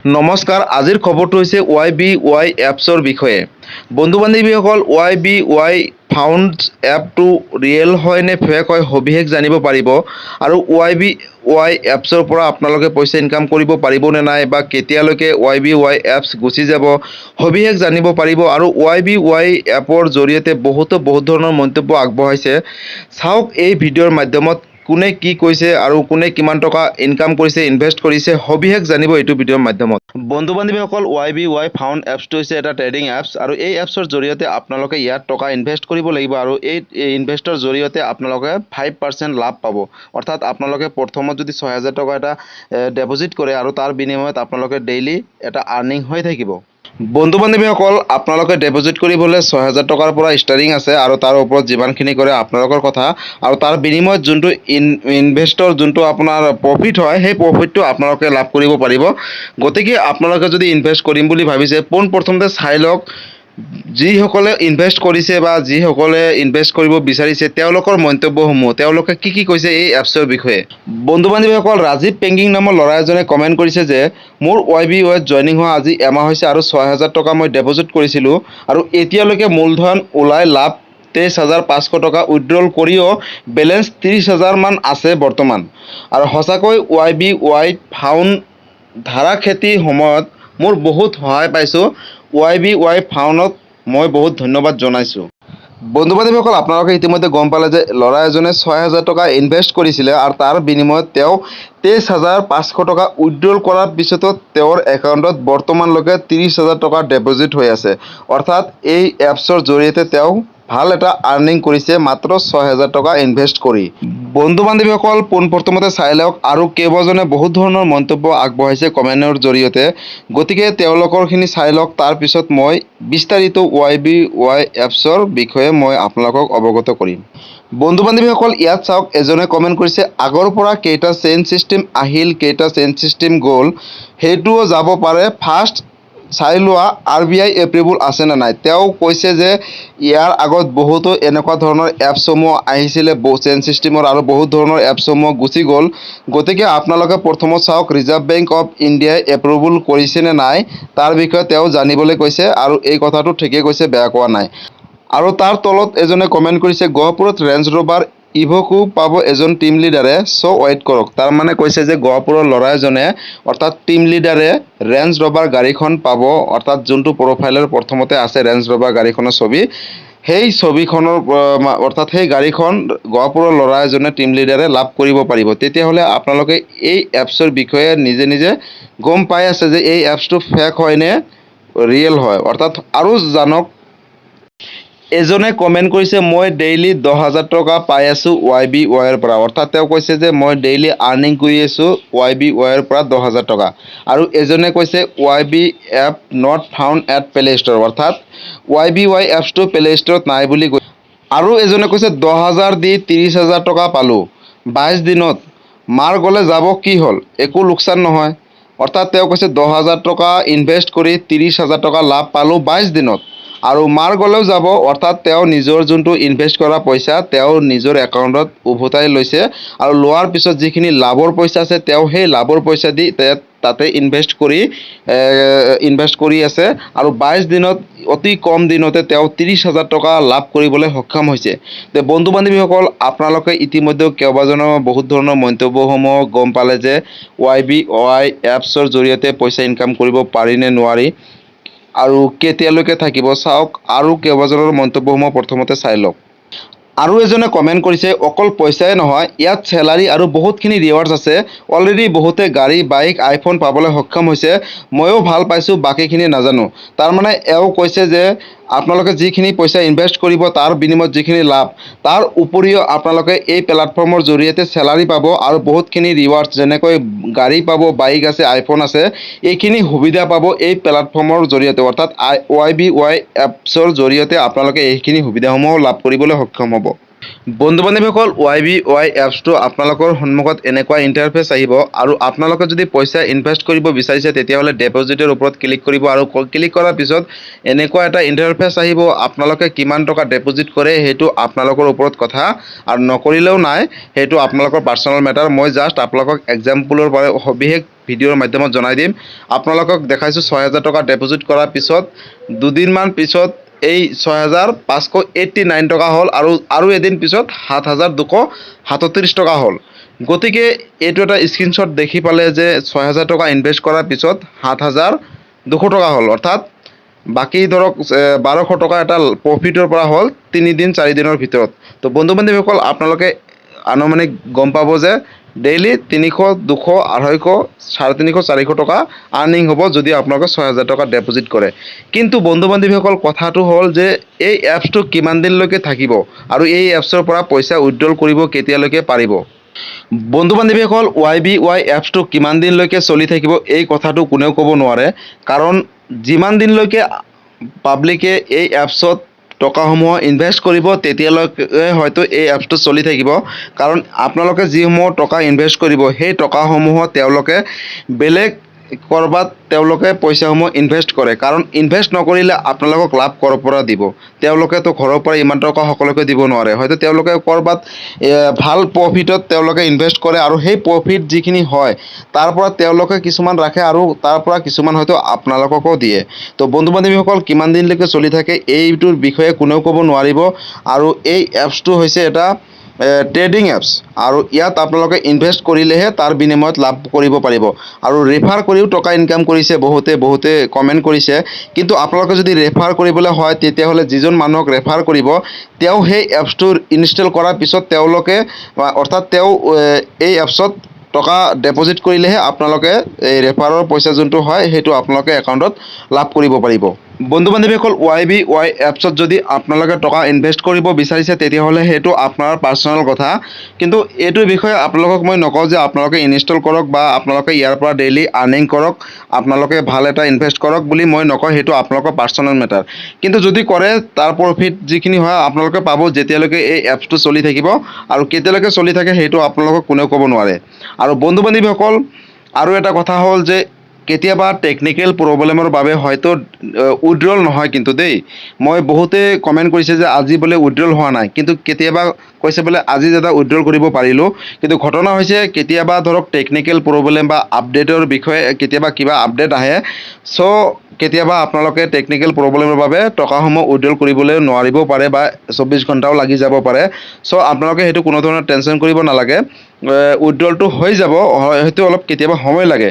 নমস্কাৰ, আজিৰ খবৰটো হৈছে YBY এপছৰ বিষয়ে। বন্ধু বান্ধৱীসকল, YBY ফাউণ্ড এপটো ৰিয়েল হয় নে ফেক হয় সবিশেষ জানিব পাৰিব। আৰু YBY এপছৰ পৰা আপোনালোকে পইচা ইনকাম কৰিব পাৰিব নে নাই, বা কেতিয়ালৈকে YBY এপছ গুচি যাব সবিশেষ জানিব পাৰিব। আৰু YBY এপৰ জৰিয়তে বহুত ধৰণৰ মন্তব্য আগবঢ়াইছে। চাওক এই ভিডিঅ'ৰ মাধ্যমত কোনে কি কৈছে আৰু কোনে কিমান টকা ইনকাম কৰিছে, ইনভেষ্ট কৰিছে সবিশেষ জানিব এইটো ভিডিঅ'ৰ মাধ্যমত। বন্ধু বান্ধৱীসকল, YBY ফাউণ্ড এপছটো হৈছে এটা ট্ৰেডিং এপছ, আৰু এই এপছৰ জৰিয়তে আপোনালোকে ইয়াত টকা ইনভেষ্ট কৰিব লাগিব, আৰু এই ইনভেষ্টৰ জৰিয়তে আপোনালোকে 5% লাভ পাব। অৰ্থাৎ আপোনালোকে প্ৰথমত যদি 6,000 টকা এটা ডেপজিট কৰে, আৰু তাৰ বিনিময়ত আপোনালোকে ডেইলি এটা আৰ্নিং হৈ থাকিব। বন্ধু বান্ধৱীসকল, আপোনালোকে ডেপজিট কৰিবলৈ 6,000 টকাৰ পৰা ষ্টাৰ্টিং আছে, আৰু তাৰ ওপৰত যিমানখিনি কৰে আপোনালোকৰ কথা। আৰু তাৰ বিনিময়ত যোনটো ইনভেষ্টৰ যোনটো আপোনাৰ প্ৰফিট হয়, সেই প্ৰফিটটো আপোনালোকে লাভ কৰিব পাৰিব। গতিকে আপোনালোকে যদি ইনভেষ্ট কৰিম বুলি ভাবিছে, পোনপ্ৰথমতে চাই লওক যিসকলে ইনভেষ্ট কৰিছে বা যিসকলে ইনভেষ্ট কৰিব বিচাৰিছে তেওঁলোকৰ মন্তব্যসমূহ, তেওঁলোকে কি কৈছে এই এপছৰ বিষয়ে। বন্ধু বান্ধৱীসকল, ৰাজীৱ পেংগিং নামৰ ল'ৰা এজনে কমেণ্ট কৰিছে যে মোৰ YBYত জইনিং হোৱা আজি এমাহ হৈছে, আৰু 6,000 টকা মই ডেপজিট কৰিছিলোঁ, আৰু এতিয়ালৈকে মূলধন ওলাই লাভ 23,500 টকা উইথড্ৰল কৰিও বেলেঞ্চ 30,000 মান আছে বৰ্তমান। আৰু সঁচাকৈ YBY ফাউণ্ড ধাৰা খেতিৰ সময়ত মোৰ বহুত সহায় পাইছোঁ। YBY ফাউণ্ডক মই বহুত ধন্যবাদ জনাইছোঁ। বন্ধু বান্ধৱীসকল, আপোনালোকে ইতিমধ্যে গম পালে যে ল'ৰা এজনে 6,000 টকা ইনভেষ্ট কৰিছিলে, আৰু তাৰ বিনিময়ত তেওঁ 23,500 টকা উইথড্ৰল কৰাৰ পিছতো তেওঁৰ একাউণ্টত বৰ্তমানলৈকে 30,000 টকা ডেপজিট হৈ আছে। অৰ্থাৎ এই এপছৰ জৰিয়তে তেওঁ ভাল এটা আৰ্নিং কৰিছে মাত্ৰ 6,000 টকা ইনভেষ্ট কৰি। বন্ধু বান্ধৱীসকল, পোনপ্ৰথমতে চাই লওক আৰু কেইবাজনে বহুত ধৰণৰ মন্তব্য আগবঢ়াইছে কমেণ্টৰ জৰিয়তে। গতিকে তেওঁলোকৰখিনি চাই লওক, তাৰপিছত মই বিস্তাৰিত YBY এপছৰ বিষয়ে মই আপোনালোকক অৱগত কৰিম। বন্ধু বান্ধৱীসকল, ইয়াত চাওক, এজনে কমেণ্ট কৰিছে আগৰ পৰা কেইটা চেইন ছিষ্টেম আহিল, কেইটা চেইন ছিষ্টেম গ'ল, সেইটোও যাব পাৰে, ফাৰ্ষ্ট চাই লোৱা RBI এপ্ৰুভেল আছে নে নাই। তেওঁ কৈছে যে ইয়াৰ আগত বহুতো এনেকুৱা ধৰণৰ এপছসমূহ আহিছিলে চেইন ছিষ্টেমৰ, আৰু বহুত ধৰণৰ এপছসমূহ গুচি গ'ল। গতিকে আপোনালোকে প্ৰথমত চাওক ৰিজাৰ্ভ বেংক অফ ইণ্ডিয়াই এপ্ৰুভেল কৰিছে নে নাই তাৰ বিষয়ে তেওঁ জানিবলৈ কৈছে, আৰু এই কথাটো ঠিকেই কৈছে, বেয়া কোৱা নাই। আৰু তাৰ তলত এজনে কমেণ্ট কৰিছে গহপুৰত ৰেঞ্জ ৰ'ভাৰ ইভ'কো পাব এজন টিম লিডাৰে, চ' ৱেইট কৰক। তাৰমানে কৈছে যে গহপুৰৰ ল'ৰা এজনে, অৰ্থাৎ টিম লিডাৰে ৰেঞ্জ ৰ'ভাৰ গাড়ীখন পাব, অৰ্থাৎ যোনটো প্ৰফাইলৰ প্ৰথমতে আছে ৰেঞ্জ ৰ'ভাৰ গাড়ীখনৰ ছবি, সেই ছবিখনৰ অৰ্থাৎ সেই গাড়ীখন গহপুৰৰ ল'ৰা এজনে টিম লিডাৰে লাভ কৰিব পাৰিব। তেতিয়াহ'লে আপোনালোকে এই এপছৰ বিষয়ে নিজে নিজে গম পাই আছে যে এই এপছটো ফেক হয় নে ৰিয়েল হয়। অৰ্থাৎ আৰু জানক, এজনে কমেণ্ট কৰিছে মই ডেইলি 10,000 টকা পাই আছোঁ YBYৰ পৰা। অৰ্থাৎ তেওঁ কৈছে যে মই ডেইলি আৰ্নিং কৰি আছোঁ YBYৰ পৰা 10,000 টকা। আৰু এজনে কৈছে YB app not found at play store, অৰ্থাৎ YBY এপছটো প্লে ষ্ট'ৰত নাই বুলি কৈছে। আৰু এজনে কৈছে 10,000 দি 30,000 টকা পালোঁ 22 দিনত, মাৰ গ'লে যাব কি হ'ল, একো লোকচান নহয়। অৰ্থাৎ তেওঁ কৈছে 10,000 টকা ইনভেষ্ট কৰি 30,000 টকা লাভ পালোঁ 22 দিনত, আৰু মাৰ গ'লেও যাব। অৰ্থাৎ তেওঁ নিজৰ যোনটো ইনভেষ্ট কৰা পইচা তেওঁ নিজৰ একাউণ্টত উভতাই লৈছে, আৰু লোৱাৰ পিছত যিখিনি লাভৰ পইচা আছে তেওঁ সেই লাভৰ পইচা দি তাতে ইনভেষ্ট কৰি আছে, আৰু 22 দিনত, অতি কম দিনতে তেওঁ 30,000 টকা লাভ কৰিবলৈ সক্ষম হৈছে। বন্ধু বান্ধৱীসকল, আপোনালোকে ইতিমধ্যে কেইবাজনৰ বহুত ধৰণৰ মন্তব্যসমূহ গম পালে যে YBY এপছৰ জৰিয়তে পইচা ইনকাম কৰিব পাৰি নে নোৱাৰি, আৰু কেতিয়ালৈকে থাকিব। চাওক আৰু কেইবাজনৰ মন্তব্যসমূহ প্ৰথমতে চাই লওক। আৰু এজনে কমেণ্ট কৰিছে অকল পইচাই নহয়, ইয়াত চেলাৰী আৰু বহুতখিনি ৰিৱাৰ্ডছ আছে। অলৰেডি বহুতে গাড়ী, বাইক, আইফোন পাবলৈ সক্ষম হৈছে, ময়ো ভাল পাইছোঁ, বাকীখিনি নাজানো। তাৰমানে এওঁ কৈছে যে আপোনালোকে যিখিনি পইচা ইনভেষ্ট কৰিব তাৰ বিনিময়ত যিখিনি লাভ, তাৰ উপৰিও আপোনালোকে এই প্লেটফৰ্মৰ জৰিয়তে চেলাৰী পাব, আৰু বহুতখিনি ৰিৱাৰ্ডছ যেনেকৈ গাড়ী পাব, বাইক আছে, আইফোন আছে, এইখিনি সুবিধা পাব এই প্লেটফৰ্মৰ জৰিয়তে। অৰ্থাৎ YBY এপছৰ জৰিয়তে আপোনালোকে এইখিনি সুবিধাসমূহ লাভ কৰিবলৈ সক্ষম হ'ব। বন্ধু বান্ধৱীসকল YBY এপছটো আপোনালোকৰ সন্মুখত এনেকুৱা ইণ্টাৰফেচ আহিব আৰু আপোনালোকে যদি পইচা ইনভেষ্ট কৰিব বিচাৰিছে তেতিয়াহ'লে ডেপজিটৰ ওপৰত ক্লিক কৰিব আৰু ক্লিক কৰাৰ পিছত এনেকুৱা এটা ইণ্টাৰফেচ আহিব। আপোনালোকে কিমান টকা ডেপজিট কৰে সেইটো আপোনালোকৰ ওপৰত কথা আৰু নকৰিলেও নাই, সেইটো আপোনালোকৰ পাৰ্চনেল মেটাৰ। মই জাষ্ট আপোনালোকক এক্সাম্পলৰ পৰা সবিশেষ ভিডিঅ'ৰ মাধ্যমত জনাই দিম। আপোনালোকক দেখাইছোঁ 6,000 টকা ডেপজিট কৰাৰ পিছত দুদিনমান পিছত এই 6,589 টকা হ'ল আৰু এদিন পিছত 7,237 টকা হ'ল। গতিকে এইটো এটা স্ক্ৰীনশ্বট দেখি পালে যে 6,000 টকা ইনভেষ্ট কৰাৰ পিছত 7,200 টকা হ'ল, অৰ্থাৎ বাকী ধৰক 1,200 টকা এটা প্ৰফিটৰ পৰা হ'ল 3-4 দিনৰ ভিতৰত। তো বন্ধু বান্ধৱীসকল আপোনালোকে আনুমানিক গম পাব যে ডেইলি 300, 200, 250, 350, 400 টকা আৰ্নিং হ'ব যদি আপোনালোকে 6,000 টকা ডেপজিট কৰে। কিন্তু বন্ধু বান্ধৱীসকল কথাটো হ'ল যে এই এপছটো কিমান দিনলৈকে থাকিব আৰু এই এপছৰ পৰা পইচা উইথড্ৰল কৰিব কেতিয়ালৈকে পাৰিব। বন্ধু বান্ধৱীসকল YBY এপছটো কিমান দিনলৈকে চলি থাকিব এই কথাটো কোনেও ক'ব নোৱাৰে, কাৰণ যিমান দিনলৈকে পাব্লিকে এই এপছত টকাসমূহ ইনভেষ্ট কৰিব তেতিয়ালৈকে হয়তো এই এপছটো চলি থাকিব। কাৰণ আপোনালোকে যিসমূহ টকা ইনভেষ্ট কৰিব সেই টকাসমূহ তেওঁলোকে বেলেগ ক'ৰবাত তেওঁলোকে পইচাসমূহ ইনভেষ্ট কৰে, কাৰণ ইনভেষ্ট নকৰিলে আপোনালোকক লাভ ক'ৰ পৰা দিব? তেওঁলোকেতো ঘৰৰ পৰা ইমান টকা সকলোকে দিব নোৱাৰে। হয়তো তেওঁলোকে ক'ৰবাত ভাল প্ৰফিটত তেওঁলোকে ইনভেষ্ট কৰে আৰু সেই প্ৰফিট যিখিনি হয় তাৰ পৰা তেওঁলোকে কিছুমান ৰাখে আৰু তাৰ পৰা কিছুমান হয়তো আপোনালোককো দিয়ে। তো বন্ধু বান্ধৱীসকল কিমান দিনলৈকে চলি থাকে এইটোৰ বিষয়ে কোনেও ক'ব নোৱাৰিব। আৰু এই এপছটো হৈছে এটা ট্ৰেডিং এপছ আৰু ইয়াত আপোনালোকে ইনভেষ্ট কৰিলেহে তাৰ বিনিময়ত লাভ কৰিব পাৰিব। আৰু ৰেফাৰ কৰিও টকা ইনকাম কৰিছে বহুতে কমেণ্ট কৰিছে। কিন্তু আপোনালোকে যদি ৰেফাৰ কৰিবলৈ হয় তেতিয়াহ'লে যিজন মানুহক ৰেফাৰ কৰিব তেওঁ সেই এপছটো ইনষ্টল কৰাৰ পিছত তেওঁলোকে অৰ্থাৎ তেওঁ এই এপছত টকা ডেপজিট কৰিলেহে আপোনালোকে এই ৰেফাৰৰ পইচা যোনটো হয় সেইটো আপোনালোকে একাউণ্টত লাভ কৰিব পাৰিব। বন্ধু বান্ধৱীসকল YBY এপছত যদি আপোনালোকে টকা ইনভেষ্ট কৰিব বিচাৰিছে তেতিয়াহ'লে সেইটো আপোনাৰ পাৰ্চনেল কথা। কিন্তু এইটোৰ বিষয়ে আপোনালোকক মই নকওঁ যে আপোনালোকে ইনষ্টল কৰক বা আপোনালোকে ইয়াৰ পৰা ডেইলি আৰ্নিং কৰক, আপোনালোকে ভাল এটা ইনভেষ্ট কৰক বুলি মই নকওঁ, সেইটো আপোনালোকৰ পাৰ্চনেল মেটাৰ। কিন্তু যদি কৰে তাৰ প্ৰফিট যিখিনি হয় আপোনালোকে পাব যেতিয়ালৈকে এই এপছটো চলি থাকিব, আৰু কেতিয়ালৈকে চলি থাকে সেইটো আপোনালোকক কোনেও ক'ব নোৱাৰে। আৰু বন্ধু বান্ধৱীসকল আৰু এটা কথা হ'ল যে কেতিয়াবা টেকনিকেল প্ৰব্লেমৰ বাবে হয়তো উইথড্ৰল নহয় কিন্তু দেই। মই বহুতে কমেণ্ট কৰিছে যে আজি বোলে উইথড্ৰল হোৱা নাই, কিন্তু কেতিয়াবা কৈছে বোলে আজি দাদা উইথড্ৰল কৰিব পাৰিলোঁ। কিন্তু ঘটনা হৈছে কেতিয়াবা ধৰক টেকনিকেল প্ৰব্লেম বা আপডেটৰ বিষয়ে কেতিয়াবা কিবা আপডেট আহে, চ' কেতিয়াবা আপোনালোকে টেকনিকেল প্ৰব্লেমৰ বাবে টকাসমূহ উইথড্ৰল কৰিবলৈ নোৱাৰিবও পাৰে বা 24 ঘণ্টাও লাগি যাব পাৰে। চ' আপোনালোকে সেইটো কোনো ধৰণৰ টেনশ্যন কৰিব নালাগে, উইথড্ৰলটো হৈ যাব, হয়তো অলপ কেতিয়াবা সময় লাগে।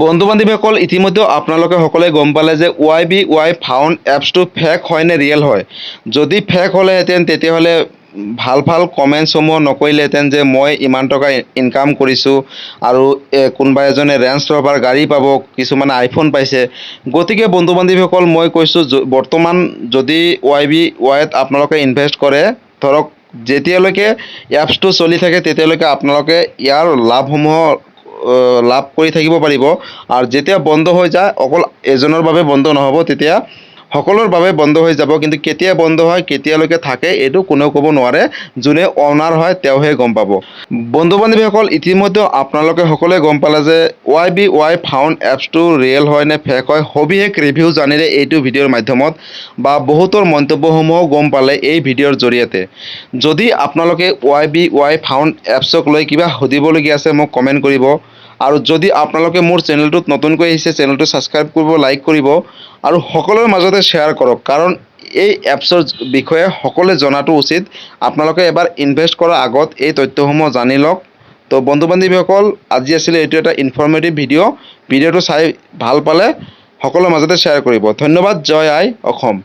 বন্ধু বান্ধৱীসকল ইতিমধ্যে আপোনালোকে সকলোৱে গম পালে যে YBY ফাউণ্ড এপছটো ফেক হয় নে ৰিয়েল হয়। যদি ফেক হ'লেহেঁতেন তেতিয়াহ'লে ভাল কমেণ্টছসমূহ নকৰিলেহেঁতেন যে মই ইমান টকা ইনকাম কৰিছোঁ আৰু কোনোবা এজনে ৰেঞ্জ ৰভাৰ গাড়ী পাব, কিছুমানে আইফোন পাইছে। গতিকে বন্ধু বান্ধৱীসকল মই কৈছোঁ বৰ্তমান যদি YBYত আপোনালোকে ইনভেষ্ট কৰে, ধৰক যেতিয়ালৈকে এপছটো চলি থাকে তেতিয়ালৈকে আপোনালোকে ইয়াৰ লাভসমূহ লাভ কৰি থাকিব পাৰিব। আৰু যেতিয়া বন্ধ হৈ যায় অকল এজনৰ বাবে বন্ধ নহ'ব, তেতিয়া সকলোৰ বাবে বন্ধ হৈ যাব। কিন্তু কেতিয়া বন্ধ হয় কেতিয়ালৈকে থাকে এইটো কোনেও ক'ব নোৱাৰে, যোনে অনাৰ হয় তেওঁহে গম পাব। বন্ধু বান্ধৱীসকল ইতিমধ্যে আপোনালোকে সকলোৱে গম পালে যে YBY ফাউণ্ড এপছটো ৰিয়েল হয় নে ফেক হয়। সবিশেষ ৰিভিউ জানিলে এইটো ভিডিঅ'ৰ মাধ্যমত বা বহুতৰ মন্তব্যসমূহো গম পালে এই ভিডিঅ'ৰ জৰিয়তে। যদি আপোনালোকে YBY ফাউণ্ড এপছক লৈ কিবা সুধিবলগীয়া আছে মোক কমেণ্ট কৰিব। আৰু যদি আপোনালোকে মোৰ চেনেলটোত নতুনকৈ আহিছে চেনেলটো ছাবস্ক্ৰাইব কৰিব, লাইক কৰিব আৰু সকলোৰে মাজতে শ্বেয়াৰ কৰক, কাৰণ এই এপছৰ বিষয়ে সকলোৱে জনাটো উচিত। আপোনালোকে এবাৰ ইনভেষ্ট কৰাৰ আগত এই তথ্যসমূহ জানি লওক। তো বন্ধু বান্ধৱীসকল আজি আছিলে এইটো এটা ইনফৰ্মেটিভ ভিডিঅ'টো চাই ভাল পালে সকলোৰে মাজতে শ্বেয়াৰ কৰিব। ধন্যবাদ। জয় আই অসম।